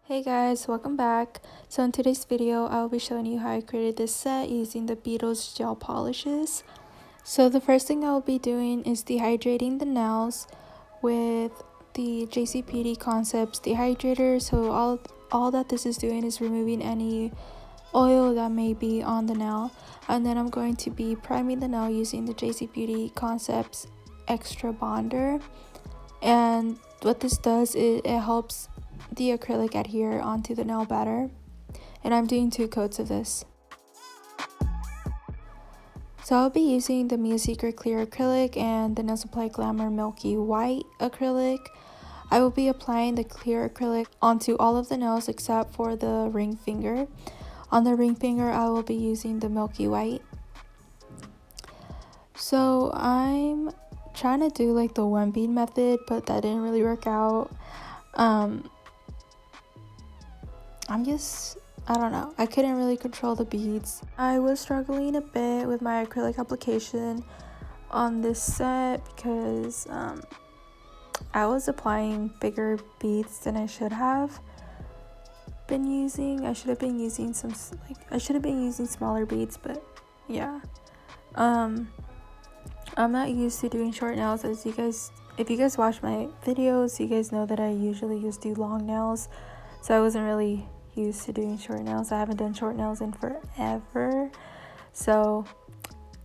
Hey guys, welcome back. So in today's video, I'll be showing you how I created this set using the Beetles gel polishes. So the first thing I'll be doing is dehydrating the nails with the JCPenney Concepts dehydrator. So all that this is doing is removing any oil that may be on the nail. And then I'm going to be priming the nail using the JCPenney Concepts Extra Bonder. And what this does is it helps the acrylic adhere onto the nail better, and I'm doing 2 coats of this. So I'll be using the Mia Secret Clear acrylic and the Nail Supply Glamour Milky White acrylic. I will be applying the clear acrylic onto all of the nails except for the ring finger. On the ring finger, I will be using the Milky White. So I'm trying to do like the 1 bead method, but that didn't really work out. I don't know, I couldn't really control the beads. I was struggling a bit with my acrylic application on this set because I was applying bigger beads than I should have been using. I should have been using smaller beads, but yeah. I'm not used to doing short nails. If you guys watch my videos, you guys know that I usually just do long nails, so I wasn't really used to doing short nails. I haven't done short nails in forever, so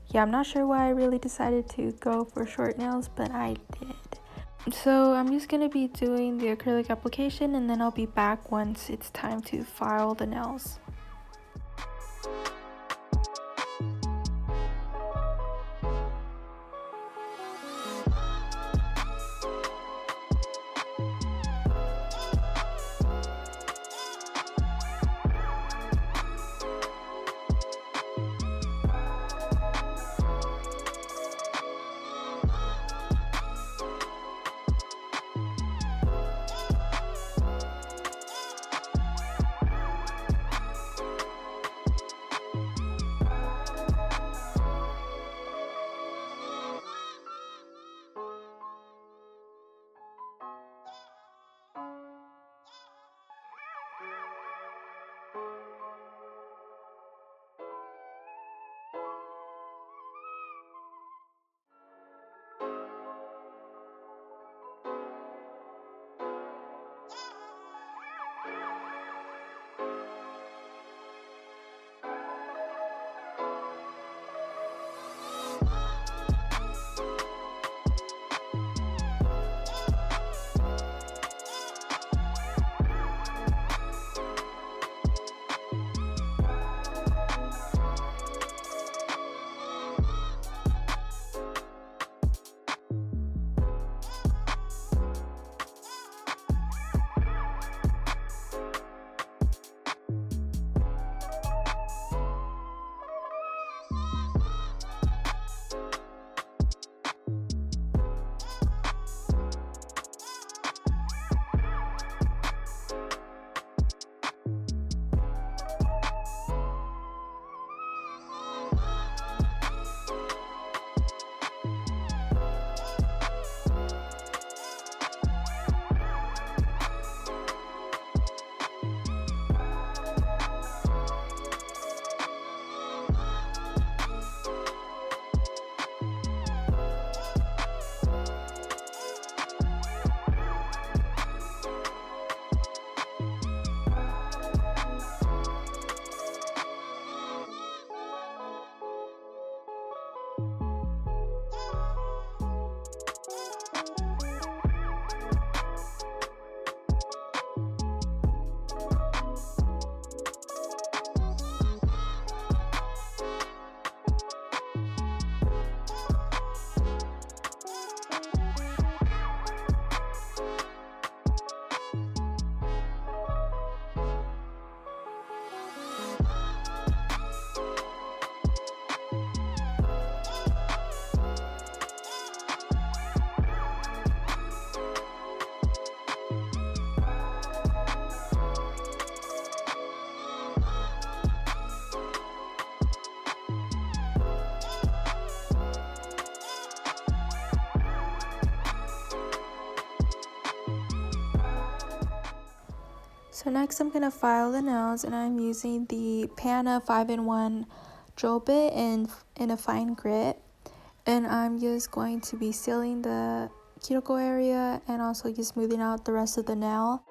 yeah, I'm not sure why I really decided to go for short nails, but I did. So I'm just gonna be doing the acrylic application, and then I'll be back once it's time to file the nails. So next I'm going to file the nails, and I'm using the Pana 5-in-1 drill bit in a fine grit. And I'm just going to be sealing the cuticle area and also just smoothing out the rest of the nail.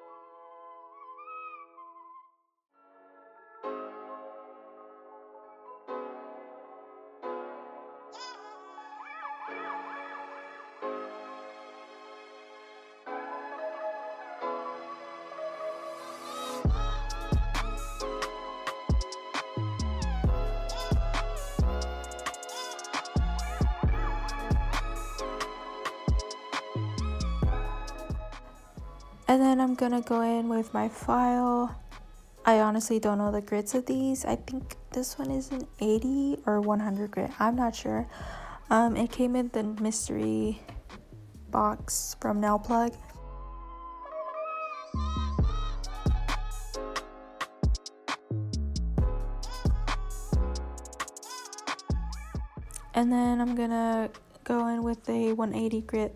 And then I'm gonna go in with my file. I honestly don't know the grits of these. I think this one is an 80 or 100 grit. I'm not sure. It came in the mystery box from Nail Plug. And then I'm gonna go in with a 180 grit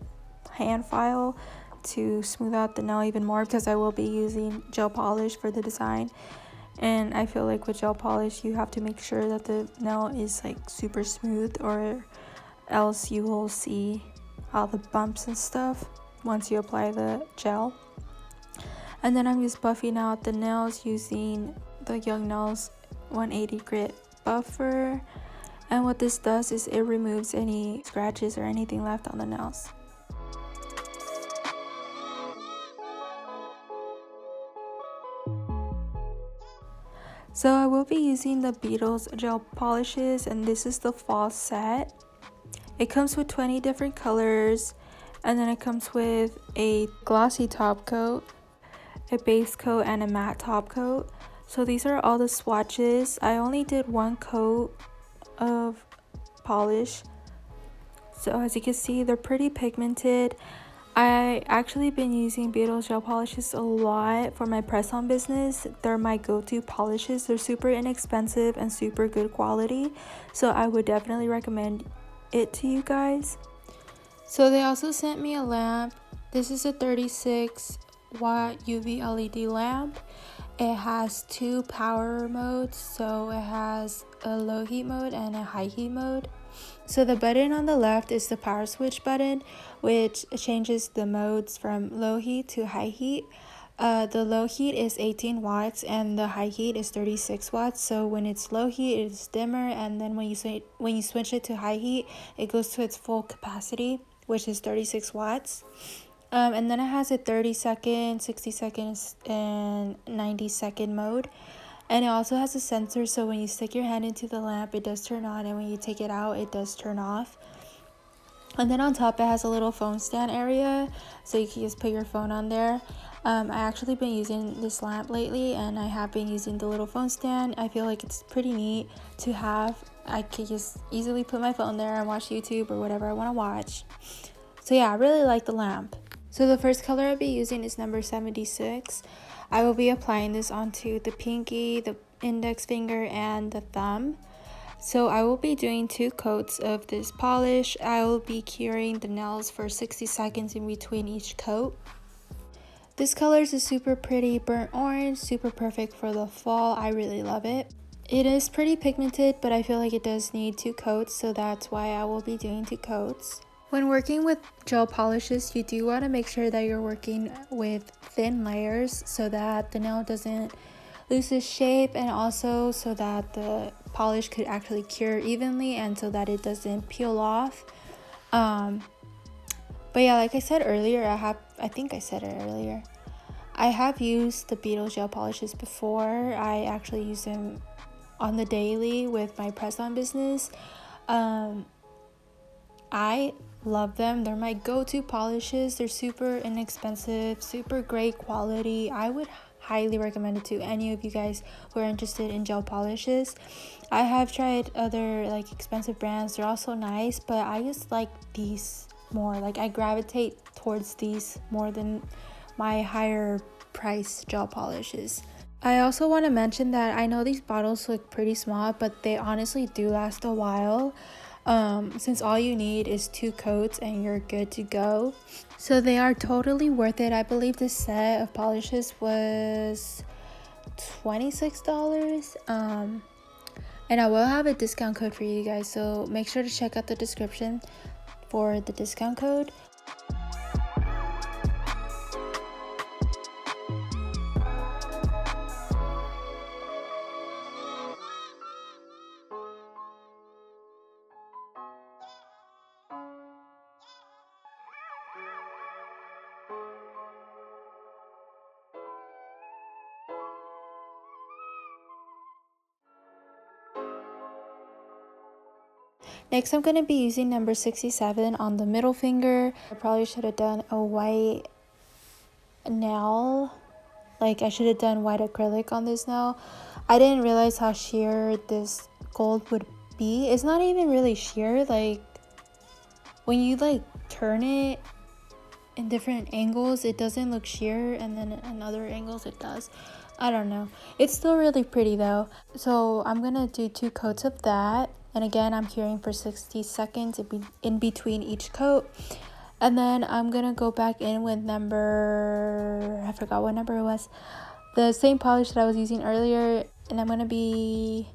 hand file to smooth out the nail even more, because I will be using gel polish for the design. And I feel like with gel polish you have to make sure that the nail is like super smooth, or else you will see all the bumps and stuff once you apply the gel. And then I'm just buffing out the nails using the Young Nails 180 grit buffer. And what this does is it removes any scratches or anything left on the nails. So I will be using the Beetles gel polishes, and this is the fall set. It comes with 20 different colors, and then it comes with a glossy top coat, a base coat, and a matte top coat. So these are all the swatches. I only did one coat of polish. So as you can see, they're pretty pigmented. I actually been using Beetles gel polishes a lot for my press-on business. They're my go-to polishes. They're super inexpensive and super good quality, so I would definitely recommend it to you guys. So they also sent me a lamp. This is a 36 watt UV LED lamp. It has two power modes, so it has a low heat mode and a high heat mode. So the button on the left is the power switch button, which changes the modes from low heat to high heat. The low heat is 18 watts and the high heat is 36 watts. So when it's low heat, it's dimmer, and then when you switch it to high heat, it goes to its full capacity, which is 36 watts. And then it has a 30-second, 60 seconds, and 90-second mode. And it also has a sensor, so when you stick your hand into the lamp, it does turn on, and when you take it out, it does turn off. And then on top, it has a little phone stand area, so you can just put your phone on there. I actually been using this lamp lately, and I have been using the little phone stand. I feel like it's pretty neat to have. I could just easily put my phone there and watch YouTube or whatever I want to watch. So yeah, I really like the lamp. So the first color I'll be using is number 76. I will be applying this onto the pinky, the index finger, and the thumb. So I will be doing 2 coats of this polish. I will be curing the nails for 60 seconds in between each coat. This color is a super pretty burnt orange, super perfect for the fall. I really love it. It is pretty pigmented, but I feel like it does need 2 coats, so that's why I will be doing 2 coats. When working with gel polishes, you do want to make sure that you're working with thin layers so that the nail doesn't lose its shape, and also so that the polish could actually cure evenly and so that it doesn't peel off. But yeah, like I said earlier, I think I said it earlier, I have used the Beetles gel polishes before. I actually use them on the daily with my press-on business. I love them. They're my go-to polishes. They're super inexpensive, super great quality. I would highly recommend it to any of you guys who are interested in gel polishes. I have tried other like expensive brands. They're also nice, but I just like these more. Like I gravitate towards these more than my higher price gel polishes. I also want to mention that I know these bottles look pretty small, but they honestly do last a while. Since all you need is 2 coats and you're good to go. So they are totally worth it. I believe this set of polishes was $26. And I will have a discount code for you guys, so make sure to check out the description for the discount code. Next, I'm going to be using number 67 on the middle finger. I probably should have done a white nail. Like, I should have done white acrylic on this nail. I didn't realize how sheer this gold would be. It's not even really sheer. Like, when you like turn it in different angles, it doesn't look sheer, and then in other angles it does. I don't know. It's still really pretty though. So I'm gonna do 2 coats of that, and again I'm curing for 60 seconds in between each coat. And then I'm gonna go back in with I forgot what number it was, the same polish that I was using earlier, and I'm gonna be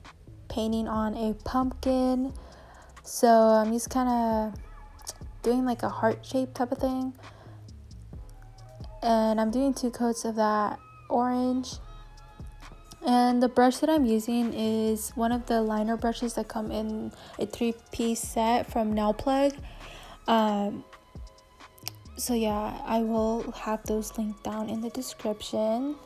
painting on a pumpkin. So I'm just kind of doing like a heart shape type of thing, and I'm doing 2 coats of that orange. And the brush that I'm using is one of the liner brushes that come in a 3-piece set from Nailplug. So yeah, I will have those linked down in the description.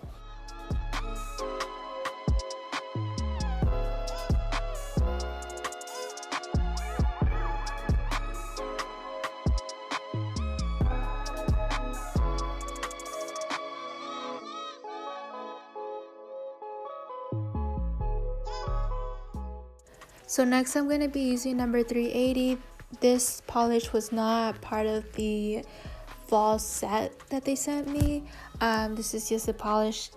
So next I'm going to be using number 380. This polish was not part of the fall set that they sent me. This is just a polish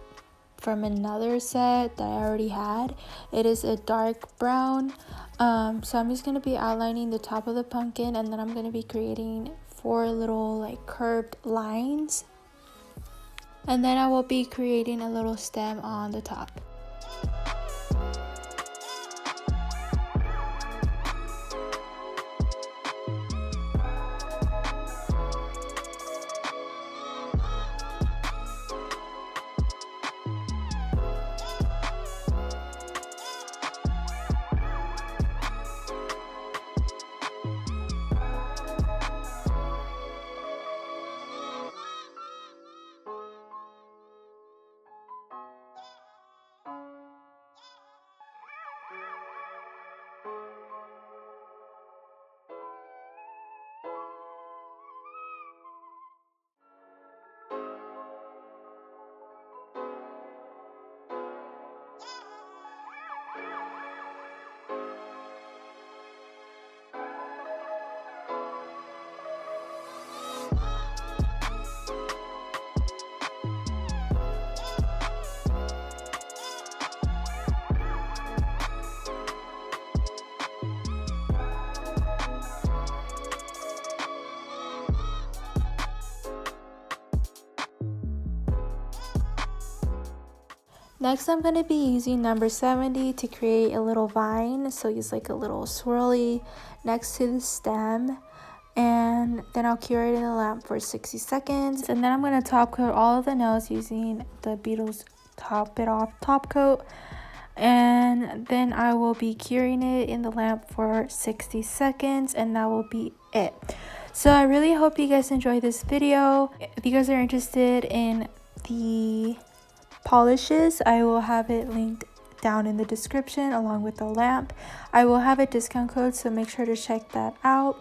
from another set that I already had. It is a dark brown. So I'm just going to be outlining the top of the pumpkin, and then I'm going to be creating 4 little like curved lines. And then I will be creating a little stem on the top. Next, I'm going to be using number 70 to create a little vine. So use like a little swirly next to the stem. And then I'll cure it in the lamp for 60 seconds. And then I'm going to top coat all of the nails using the Beetles Top It Off top coat. And then I will be curing it in the lamp for 60 seconds. And that will be it. So I really hope you guys enjoyed this video. If you guys are interested in the polishes, I will have it linked down in the description along with the lamp. I will have a discount code, so make sure to check that out.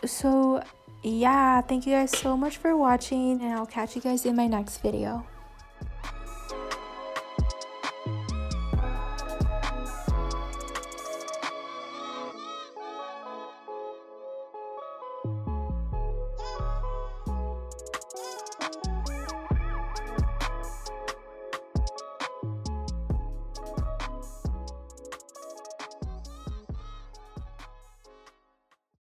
So yeah, thank you guys so much for watching, and I'll catch you guys in my next video.